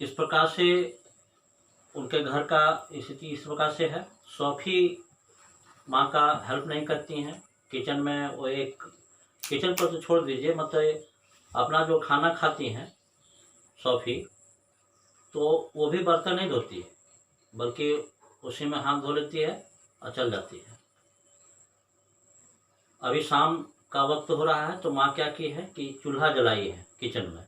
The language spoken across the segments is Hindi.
इस प्रकार से उनके घर का स्थिति इस प्रकार से है। सौफी माँ का हेल्प नहीं करती हैं किचन में। वो एक किचन पर तो छोड़ दीजिए, मतलब अपना जो खाना खाती हैं सौफी, तो वो भी बर्तन नहीं धोती है, बल्कि उसी में हाथ धो लेती है और चल जाती है। अभी शाम का वक्त हो रहा है तो माँ क्या की है कि चूल्हा जलाई है किचन में।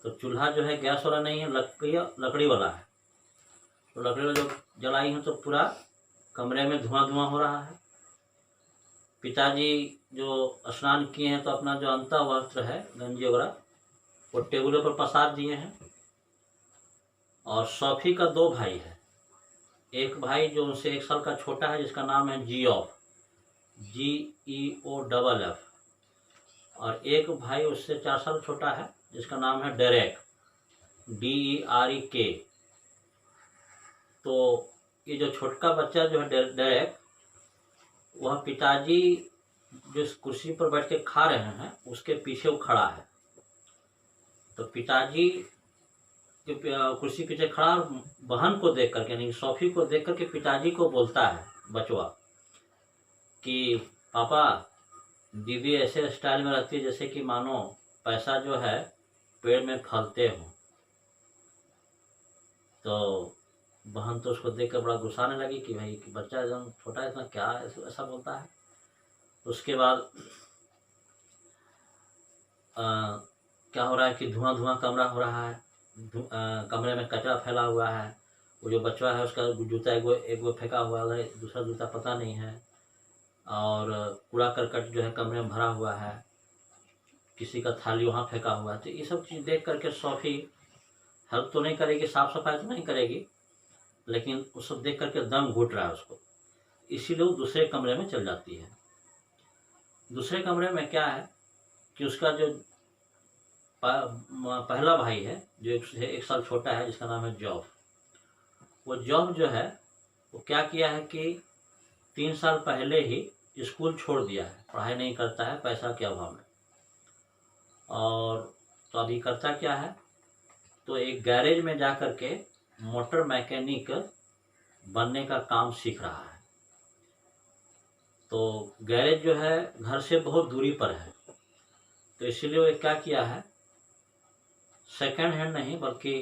तो चूल्हा जो है गैस वाला नहीं है, लकड़ी वाला है। तो लकड़ी वाला जो जलाई है तो पूरा कमरे में धुआं धुआं हो रहा है। पिताजी जो स्नान किए हैं तो अपना जो अंता वस्त्र है, गंजी वगैरह, वो टेबलों पर पसार दिए हैं। और सौफी का 2 भाई है। एक भाई जो उनसे 1 साल का छोटा है, जिसका नाम है जियोफ, GEOFF। और एक भाई उससे 4 साल छोटा है, जिसका नाम है डेरेक, DEREK। तो ये जो छोटका बच्चा जो है डेरेक, वह पिताजी जिस कुर्सी पर बैठ के खा रहे हैं उसके पीछे वो खड़ा है। तो पिताजी कुर्सी पीछे खड़ा, बहन को देख करके, यानी सौफी को देख करके पिताजी को बोलता है बचवा कि पापा, दीदी ऐसे स्टाइल में रहती है जैसे कि मानो पैसा जो है पेड़ में फलते हो। तो बहन तो उसको देख कर बड़ा गुस्सा आने लगी कि भाई कि बच्चा एकदम छोटा है, इतना क्या ऐसा बोलता है। उसके बाद क्या हो रहा है कि धुआं धुआं कमरा हो रहा है। कमरे में कचरा फैला हुआ है। वो जो बच्चा है उसका जूता एक वो फेंका हुआ है, दूसरा जूता पता नहीं है। और कूड़ा करकट जो है कमरे में भरा हुआ है, किसी का थाली वहाँ फेंका हुआ है। तो ये सब चीज़ देख करके सौफी हेल्प तो नहीं करेगी, साफ सफाई तो नहीं करेगी, लेकिन वो सब देख करके दम घुट रहा है उसको। इसीलिए वो दूसरे कमरे में चल जाती है। दूसरे कमरे में क्या है कि उसका जो पहला भाई है, जो 1 साल छोटा है, जिसका नाम है जॉफ, वो जॉफ जो है वो क्या किया है कि 3 साल पहले ही स्कूल छोड़ दिया है, पढ़ाई नहीं करता है पैसा के अभाव में। और तो अभी करता क्या है, तो एक गैरेज में जा कर के मोटर मैकेनिक बनने का काम सीख रहा है। तो गैरेज जो है घर से बहुत दूरी पर है, तो इसलिए वो क्या किया है, सेकंड हैंड नहीं बल्कि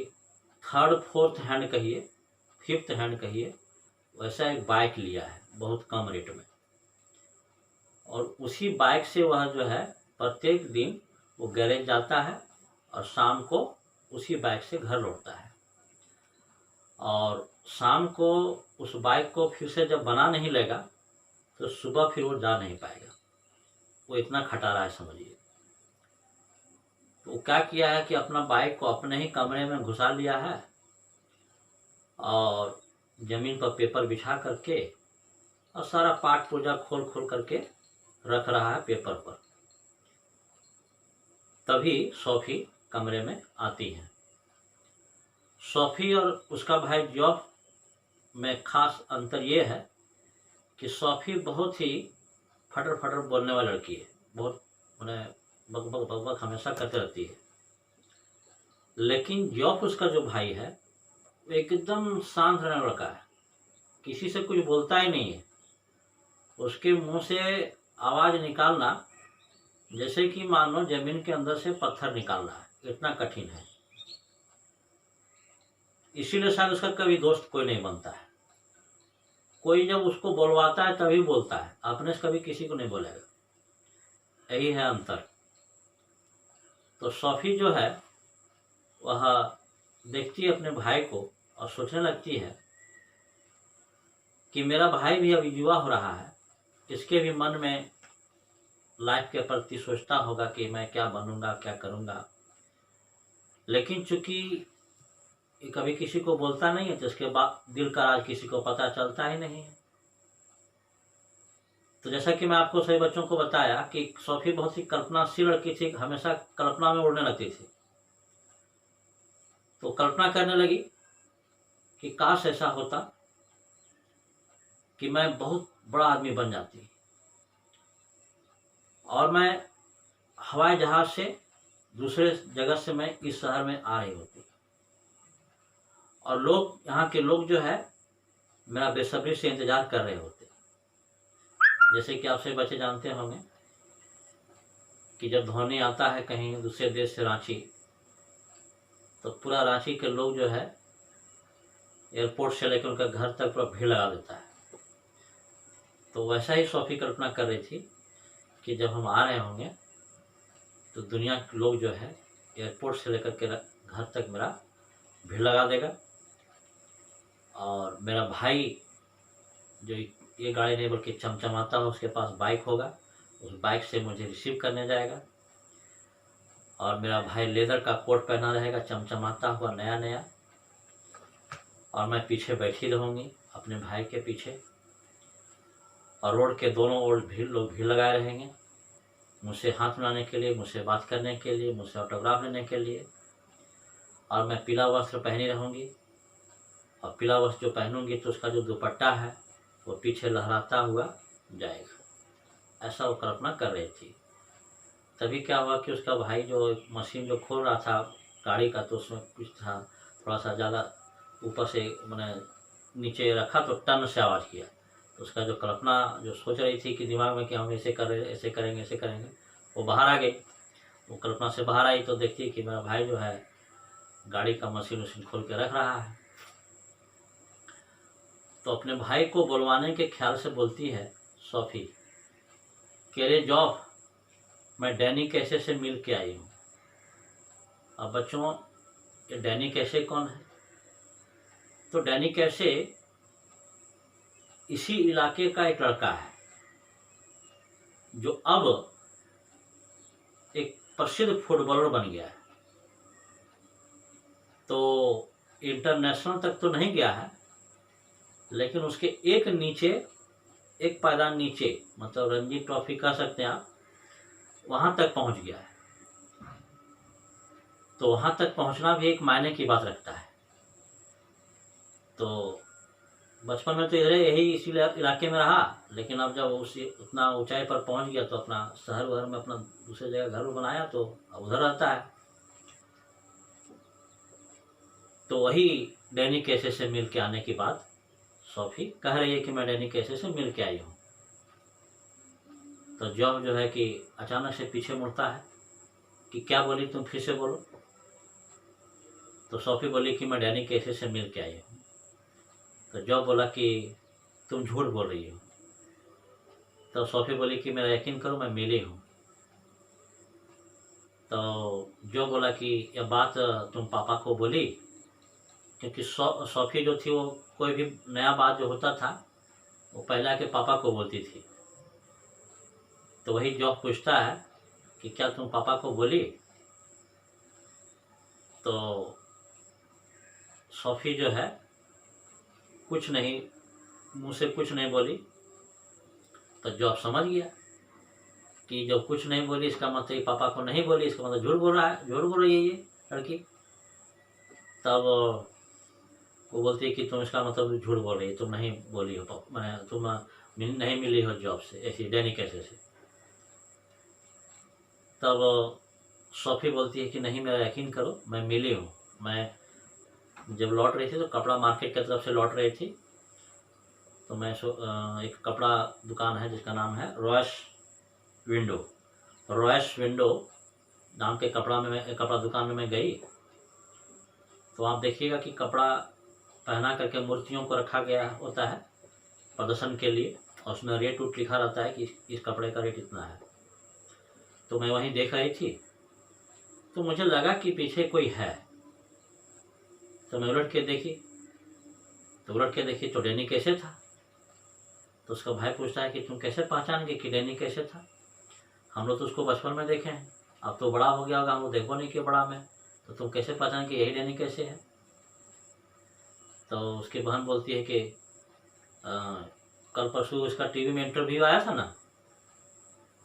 3rd 4th हैंड कहिए, 5th हैंड कहिए, वैसा एक बाइक लिया है बहुत कम रेट में। और उसी बाइक से वह जो है प्रत्येक दिन वो गैरेज जाता है और शाम को उसी बाइक से घर लौटता है। और शाम को उस बाइक को फिर से जब बना नहीं लेगा तो सुबह फिर वो जा नहीं पाएगा। वो इतना खटारा है, समझिए। तो क्या किया है कि अपना बाइक को अपने ही कमरे में घुसा लिया है और जमीन पर पेपर बिछा करके और सारा पाठ पूजा खोल खोल करके रख रहा है पेपर पर। तभी सौफी कमरे में आती है। सौफी और उसका भाई जॉफ में खास अंतर ये है कि सौफी बहुत ही फटर फटर बोलने वाली लड़की है, बहुत उन्हें बक बक बक बक हमेशा करते रहती है। लेकिन जॉफ उसका जो भाई है वो एकदम शांत रहने लड़का है, किसी से कुछ बोलता ही नहीं है। उसके मुंह से आवाज निकालना जैसे कि मानो जमीन के अंदर से पत्थर निकालना है, इतना कठिन है। इसीलिए शायद उसका कभी दोस्त कोई नहीं बनता है। कोई जब उसको बोलवाता है तभी बोलता है, अपने से कभी किसी को नहीं बोलेगा। यही है अंतर। तो सौफी जो है वह देखती है अपने भाई को और सोचने लगती है कि मेरा भाई भी अभी युवा हो रहा है, इसके भी मन में लाइफ के प्रति सोचता होगा कि मैं क्या बनूंगा, क्या करूंगा। लेकिन चूंकि कभी किसी को बोलता नहीं है तो इसके बाद दिल का राज किसी को पता चलता ही नहीं है। तो जैसा कि मैं आपको सभी बच्चों को बताया कि सौफी बहुत ही कल्पनाशील लड़की थी, हमेशा कल्पना में उड़ने लगती थी। तो कल्पना करने लगी कि काश ऐसा होता कि मैं बहुत बड़ा आदमी बन जाती और मैं हवाई जहाज से दूसरे जगह से मैं इस शहर में आ रही होती। और लोग, यहाँ के लोग जो है मेरा बेसब्री से इंतज़ार कर रहे होते। जैसे कि आप सभी बच्चे जानते होंगे कि जब धोनी आता है कहीं दूसरे देश से रांची, तो पूरा रांची के लोग जो है एयरपोर्ट से लेकर उनका घर तक पूरा भीड़ लगा देता है। तो वैसा ही सोफी कल्पना कर रही थी कि जब हम आ रहे होंगे तो दुनिया के लोग जो है एयरपोर्ट से लेकर के घर तक मेरा भीड़ लगा देगा, और मेरा भाई जो ये गाड़ी नहीं बल्कि चमचमाता है उसके पास बाइक होगा, उस बाइक से मुझे रिसीव करने जाएगा, और मेरा भाई लेदर का कोट पहना रहेगा चमचमाता हुआ नया नया, और मैं पीछे बैठी रहूँगी अपने भाई के पीछे, और रोड के दोनों ओर लोग भीड़ लगाए रहेंगे मुझसे हाथ मिलाने के लिए, मुझसे बात करने के लिए, मुझसे ऑटोग्राफ लेने के लिए। और मैं पीला वस्त्र पहनी रहूँगी, और पीला वस्त्र जो पहनूंगी तो उसका जो दुपट्टा है वो पीछे लहराता हुआ जाएगा। ऐसा वो कल्पना कर रही थी। तभी क्या हुआ कि उसका भाई जो मशीन जो खोल रहा था गाड़ी का, तो उसमें कुछ था थोड़ा सा ज़्यादा ऊपर से मैंने नीचे रखा तो टन से आवाज़ किया। तो उसका जो कल्पना जो सोच रही थी कि दिमाग में कि हम ऐसे कर रहे, ऐसे करेंगे, ऐसे करेंगे, वो बाहर आ गई। वो कल्पना से बाहर आई तो देखती कि मेरा भाई जो है गाड़ी का मशीन वशीन खोल के रख रहा है। तो अपने भाई को बुलवाने के ख्याल से बोलती है सोफी कि अरे जॉब, मैं डैनी कैसे से मिल के आई हूँ। अब बच्चों, ये डैनी कैसे कौन है? तो डैनी कैसे इसी इलाके का एक लड़का है जो अब एक प्रसिद्ध फुटबॉलर बन गया है। तो इंटरनेशनल तक तो नहीं गया है, लेकिन उसके एक नीचे, एक पायदान नीचे, मतलब रणजी ट्रॉफी कह सकते हैं आप, वहाँ तक पहुँच गया है। तो वहाँ तक पहुँचना भी एक मायने की बात रखता है। तो बचपन में तो इधर यही इसी इलाके में रहा, लेकिन अब जब उसी उतना ऊंचाई पर पहुँच गया तो अपना शहर वहर में अपना दूसरी जगह घर बनाया, तो अब उधर रहता है। तो वही डैनी कैसे से मिल के आने की बात सोफी कह रही है कि मैं डैनी कैसे से मिल के आई हूँ। तो जॉब जो है कि अचानक से पीछे मुड़ता है कि क्या बोली, तुम फिर से बोलो। तो सोफी बोली कि मैं डैनी कैसे से मिल के आई हूँ। तो जॉब बोला कि तुम झूठ बोल रही हो। तो सोफी बोली कि मेरा यकीन करो, मैं मिली हूँ। तो जो बोला कि यह बात तुम पापा को बोली, क्योंकि सोफी जो थी वो कोई भी नया बात जो होता था वो पहले के पापा को बोलती थी। तो वही जॉब पूछता है कि क्या तुम पापा को बोली? तो सोफी जो है कुछ नहीं, मुँह से कुछ नहीं बोली। तो जॉब समझ गया कि जब कुछ नहीं बोली इसका मतलब ये पापा को नहीं बोली, इसका मतलब झूठ बोल रहा है, झूठ बोल रही है ये लड़की। तब वो बोलती है कि तुम इसका मतलब झूठ बोल रही है, तुम नहीं बोली हो, मैं तुम नहीं मिली हो जॉब से, ऐसी डैनी कैसे से। तब सोफी बोलती है कि नहीं, मेरा यकीन करो, मैं मिली हूँ। मैं जब लौट रही थी तो कपड़ा मार्केट की तरफ से लौट रही थी, तो मैं एक कपड़ा दुकान है जिसका नाम है रॉयस विंडो। रॉयस विंडो नाम के कपड़ा दुकान में मैं गई। तो आप देखिएगा कि कपड़ा पहना करके मूर्तियों को रखा गया होता है प्रदर्शन के लिए, और उसमें रेट उट लिखा रहता है कि इस कपड़े का रेट इतना है। तो मैं वहीं देख रही थी, तो मुझे लगा कि पीछे कोई है। तो मैं उलट के देखी तो डैनी कैसे था। तो उसका भाई पूछता है कि तुम कैसे पहचान गए कि डैनी कैसे था? हम लोग तो उसको बचपन में देखे हैं, अब तो बड़ा हो गया होगा, हम लोग देखो नहीं कि बड़ा में, तो तुम कैसे पहचान कि यही डैनी कैसे है? तो उसकी बहन बोलती है कि कल परसों इसका टीवी में इंटरव्यू आया था ना,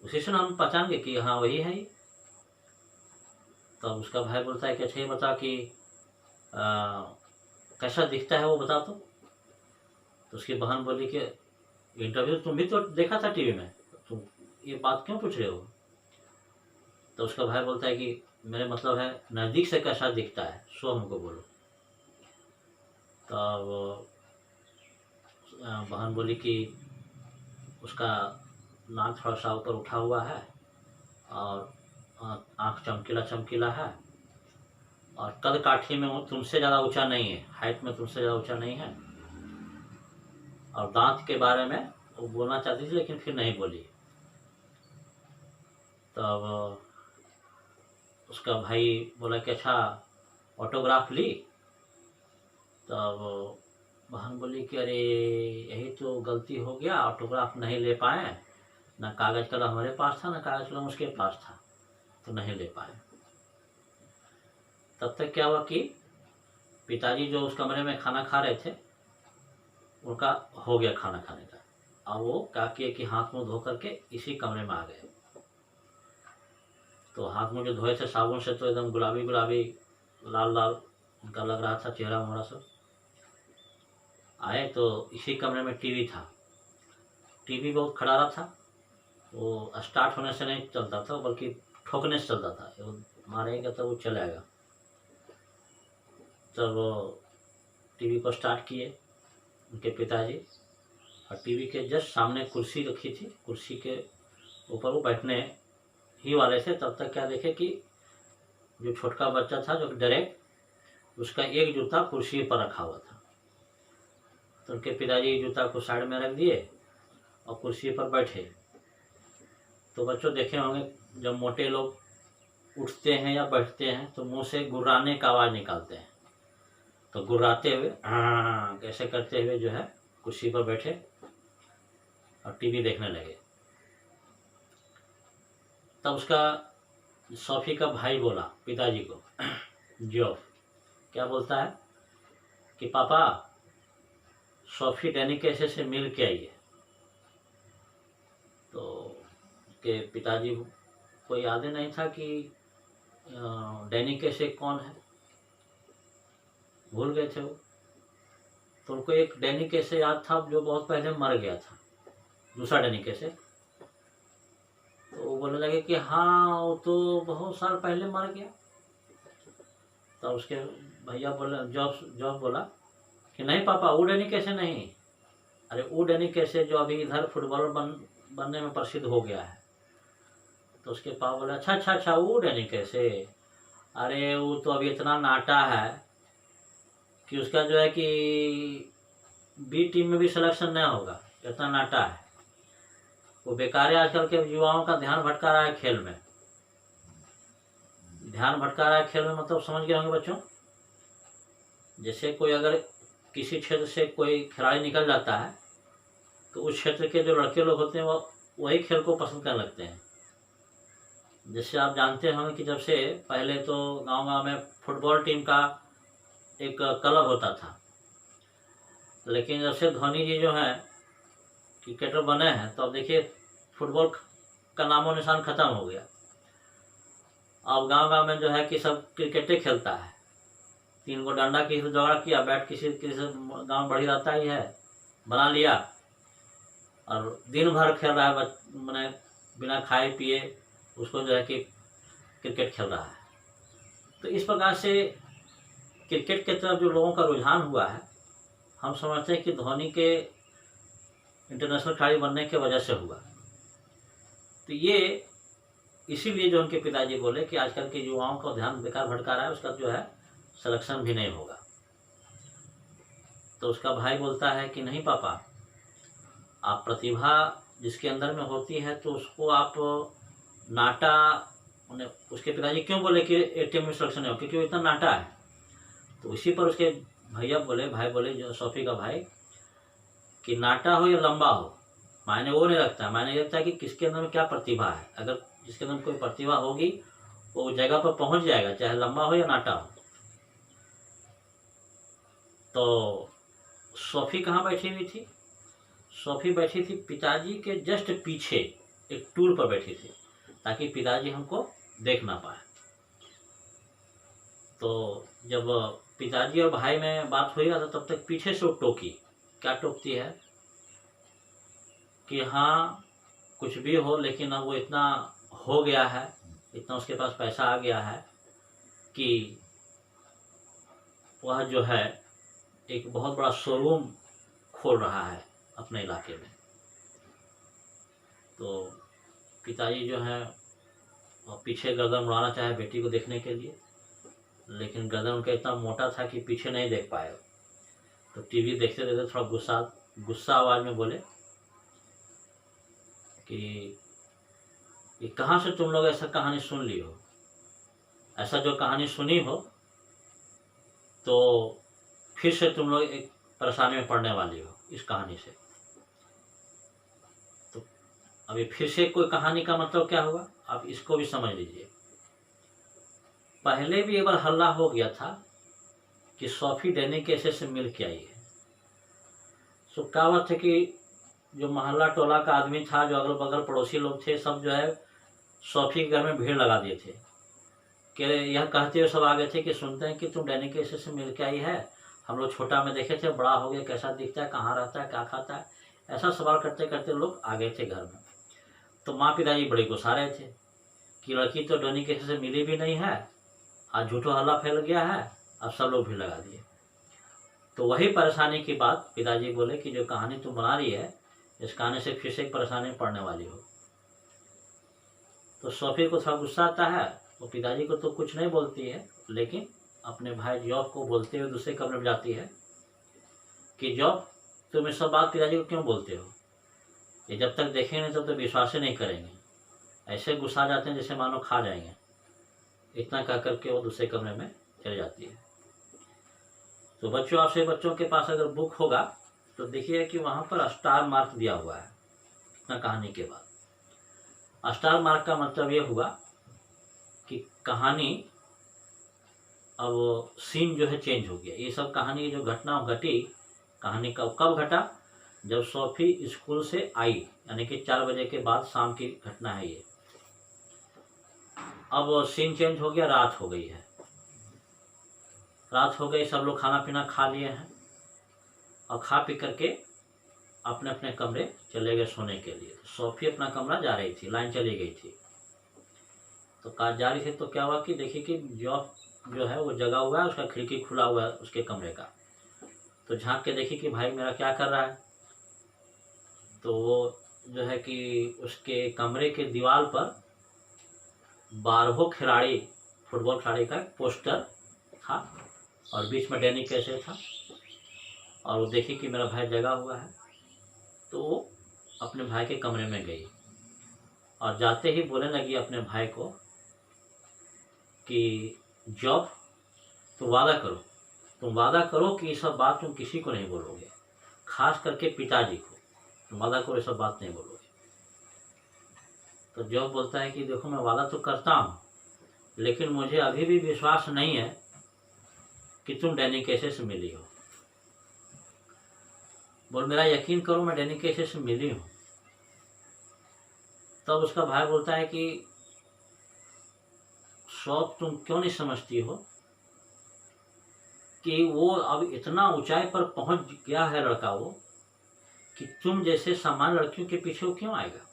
उसी से हम पहचान गए कि हाँ वही है ये। तो उसका भाई बोलता है कि अच्छा ये बता कि कैसा दिखता है वो बता। तो उसकी बहन बोली कि इंटरव्यू तुम भी तो देखा था टीवी में, तुम ये बात क्यों पूछ रहे हो? तो उसका भाई बोलता है कि मेरे मतलब है नज़दीक से कैसा दिखता है, सो हमको बोलो। तब बहन बोली कि उसका नाक थोड़ा सा ऊपर उठा हुआ है और आँख चमकीला चमकीला है और कद काठी में वो तुमसे ज़्यादा ऊंचा नहीं है, हाइट में तुमसे ज़्यादा ऊंचा नहीं है। और दांत के बारे में वो बोलना चाहती थी लेकिन फिर नहीं बोली। तब उसका भाई बोला कि अच्छा ऑटोग्राफ ली। तब बहन बोली कि अरे यही तो गलती हो गया, ऑटोग्राफ नहीं ले पाए, ना कागज़ कलम हमारे पास था ना कागज़ कलम उसके पास था, तो नहीं ले पाए। तब तक क्या हुआ कि पिताजी जो उस कमरे में खाना खा रहे थे उनका हो गया खाना खाने का। अब वो क्या किए कि हाथ मुंह धो करके इसी कमरे में आ गए। तो हाथ मुंह जो धोए थे साबुन से तो एकदम गुलाबी गुलाबी लाल लाल उनका लग रहा था चेहरा मोहरा सब। आए तो इसी कमरे में टीवी था। टीवी बहुत खड़ा था, वो स्टार्ट होने से नहीं चलता था बल्कि ठोकने से चलता था, वो मारेगा तो वो चलेगा। तब टीवी को स्टार्ट किए उनके पिताजी और टीवी के जस्ट सामने कुर्सी रखी थी, कुर्सी के ऊपर वो बैठने ही वाले थे। तब तक क्या देखे कि जो छोटका बच्चा था जो डायरेक्ट उसका एक जूता कुर्सी पर रखा हुआ था। तो उनके पिताजी जूता को साइड में रख दिए और कुर्सी पर बैठे। तो बच्चों देखे होंगे जब मोटे लोग उठते हैं या बैठते हैं तो मुंह से गुर्राने का आवाज़ निकालते हैं। तो गुर्राते हुए कैसे करते हुए जो है कुर्सी पर बैठे और टीवी देखने लगे। तब उसका सोफी का भाई बोला पिताजी को जॉफ, क्या बोलता है कि पापा सोफी डैनी कैसे से मिल के आई है। तो उसके पिताजी को याद ही नहीं था कि डैनी कैसे कौन है, भूल गए थे वो। तो उनको एक डैनी कैसे याद था जो बहुत पहले मर गया था, दूसरा डैनी कैसे। तो वो बोलने लगे कि हाँ वो तो बहुत साल पहले मर गया। तो उसके भैया बोले जॉब बोला कि नहीं पापा वो डैनी कैसे नहीं, अरे वो डैनी कैसे जो अभी इधर फुटबॉलर बनने में प्रसिद्ध हो गया है। तो उसके पापा बोले अच्छा अच्छा अच्छा वो डैनी कैसे, अरे वो तो अभी इतना नाटा है कि उसका जो है कि बी टीम में भी सिलेक्शन नहीं होगा, इतना नाटा है। वो बेकार है, आजकल के युवाओं का ध्यान भटका रहा है खेल में। ध्यान भटका रहा है खेल में मतलब समझ गए होंगे बच्चों। जैसे कोई अगर किसी क्षेत्र से कोई खिलाड़ी निकल जाता है तो उस क्षेत्र के जो लड़के लोग होते हैं वो वही खेल को पसंद करने लगते हैं। जैसे आप जानते होंगे कि जब से पहले तो गांव में फुटबॉल टीम का एक क्लब होता था, लेकिन जब से धोनी जी जो हैं क्रिकेटर बने हैं तो अब देखिए फुटबॉल का नामो निशान खत्म हो गया। अब गांव में जो है कि सब क्रिकेट खेलता है, 3 गो डंडा किसी से जोड़ा किया, बैट किसी गांव बढ़ी रहता ही है बना लिया और दिन भर खेल रहा है, मैंने बिना खाए पिए उसको जो है कि क्रिकेट खेल रहा है। तो इस प्रकार से क्रिकेट की तरफ जो लोगों का रुझान हुआ है, हम समझते हैं कि धोनी के इंटरनेशनल खिलाड़ी बनने की वजह से हुआ। तो ये इसीलिए जो उनके पिताजी बोले कि आजकल के युवाओं का ध्यान बेकार भटका रहा है, उसका जो है सिलेक्शन भी नहीं होगा। तो उसका भाई बोलता है कि नहीं पापा, आप प्रतिभा जिसके अंदर में होती है तो उसको आप नाटा, उसके पिताजी क्यों बोले कि एटीएम में सिलेक्शन नहीं हो, क्योंकि वो इतना नाटा है। तो इसी पर उसके भाई बोले जो सोफी का भाई कि नाटा हो या लंबा हो मायने वो नहीं रखता, मायने ये रखता है कि किसके अंदर में क्या प्रतिभा है। अगर जिसके अंदर कोई प्रतिभा होगी वो जगह पर पहुंच जाएगा, चाहे लंबा हो या नाटा हो। तो सोफी कहाँ बैठी हुई थी, सोफी बैठी थी पिताजी के जस्ट पीछे एक टूल पर बैठी थी ताकि पिताजी हमको देख ना पाए। तो जब पिताजी और भाई में बात हुई था तब तक पीछे से वो टोकी, क्या टोकती है कि हाँ कुछ भी हो लेकिन अब वो इतना हो गया है, इतना उसके पास पैसा आ गया है कि वह जो है एक बहुत बड़ा शोरूम खोल रहा है अपने इलाके में। तो पिताजी जो है पीछे गर्दन उड़ाना चाहे बेटी को देखने के लिए, लेकिन गर्दन उनका इतना मोटा था कि पीछे नहीं देख पाए। तो टीवी देखते देखते थोड़ा गुस्सा आवाज़ में बोले कि ये कहाँ से तुम लोग ऐसा कहानी सुन ली हो? ऐसा जो कहानी सुनी हो तो फिर से तुम लोग एक परेशानी में पड़ने वाली हो इस कहानी से। तो अभी फिर से कोई कहानी का मतलब क्या हुआ, आप इसको भी समझ लीजिए। पहले भी एक बार हल्ला हो गया था कि सोफी दैनिक कैसे से मिल के आई है। सो क्या हुआ था कि जो मोहल्ला टोला का आदमी था, जो अगल बगल पड़ोसी लोग थे, सब जो है सोफी के घर में भीड़ लगा दिए थे कि यह कहते हुए सब आगे थे कि सुनते हैं कि तुम दैनिक कैसे से मिल के आई है। हम लोग छोटा में देखे थे, बड़ा हो गया, कैसा दिखता है, कहाँ रहता है, क्या खाता है, ऐसा सवाल करते करते लोग आ गए थे घर में। तो माँ पिताजी बड़े गुस्सा रहे थे कि लड़की तो दैनिक कैसे से मिली भी नहीं है, आज झूठो हल्ला फैल गया है, अब सब लोग भीड़ लगा दिए। तो वही परेशानी की बात पिताजी बोले कि जो कहानी तुम बना रही है, इस कहानी से फिर से एक परेशानी पड़ने वाली हो। तो सोफी को थोड़ा गुस्सा आता है, वो पिताजी को तो कुछ नहीं बोलती है, लेकिन अपने भाई जॉब को बोलते हुए दूसरे कमरे में जाती है कि जॉब तुम इस सब बात पिताजी को क्यों बोलते हो, ये जब तक देखेंगे नहीं तब तक विश्वास ही नहीं करेंगे। ऐसे गुस्सा जाते हैं जैसे मानो खा जाएंगे। इतना कह करके वो दूसरे कमरे में चली जाती है। तो बच्चों, आपसे बच्चों के पास अगर बुक होगा तो देखिए कि वहाँ पर स्टार मार्क दिया हुआ है इतना कहानी के बाद। स्टार मार्क का मतलब ये हुआ कि कहानी अब सीन जो है चेंज हो गया। ये सब कहानी जो घटना घटी, कहानी का कब घटा, जब सोफी स्कूल से आई, यानी कि 4 बजे के बाद शाम की घटना है ये। अब सीन चेंज हो गया, रात हो गई है। रात हो गई, सब लोग खाना पीना खा लिए हैं और खा पी करके अपने अपने कमरे चले गए सोने के लिए। तो सोफी अपना कमरा जा रही थी, लाइन चली गई थी। तो कहा जा रही थी तो क्या हुआ कि देखिए कि जो है वो जगा हुआ है, उसका खिड़की खुला हुआ है उसके कमरे का। तो झांक के देखी कि भाई मेरा क्या कर रहा है। तो वो जो है कि उसके कमरे के दीवार पर 12 खिलाड़ी, फुटबॉल खिलाड़ी का पोस्टर था और बीच में दैनिक कैसे था। और वो देखी कि मेरा भाई जगा हुआ है, तो वो अपने भाई के कमरे में गई और जाते ही बोलने लगी अपने भाई को कि जॉब तुम वादा करो कि ये सब बात तुम किसी को नहीं बोलोगे, खास करके पिताजी को तुम वादा करो ये सब बात नहीं बोलोगे। तो जॉब बोलता है कि देखो मैं वादा तो करता हूँ, लेकिन मुझे अभी भी विश्वास नहीं है कि तुम दैनिक कैसे से मिली हो। बोल मेरा यकीन करो मैं दैनिक कैसे से मिली हूँ। तब उसका भाई बोलता है कि शौक तुम क्यों नहीं समझती हो कि वो अब इतना ऊंचाई पर पहुंच गया है लड़का वो, कि तुम जैसे सामान्य लड़कियों के पीछे वो क्यों आएगा।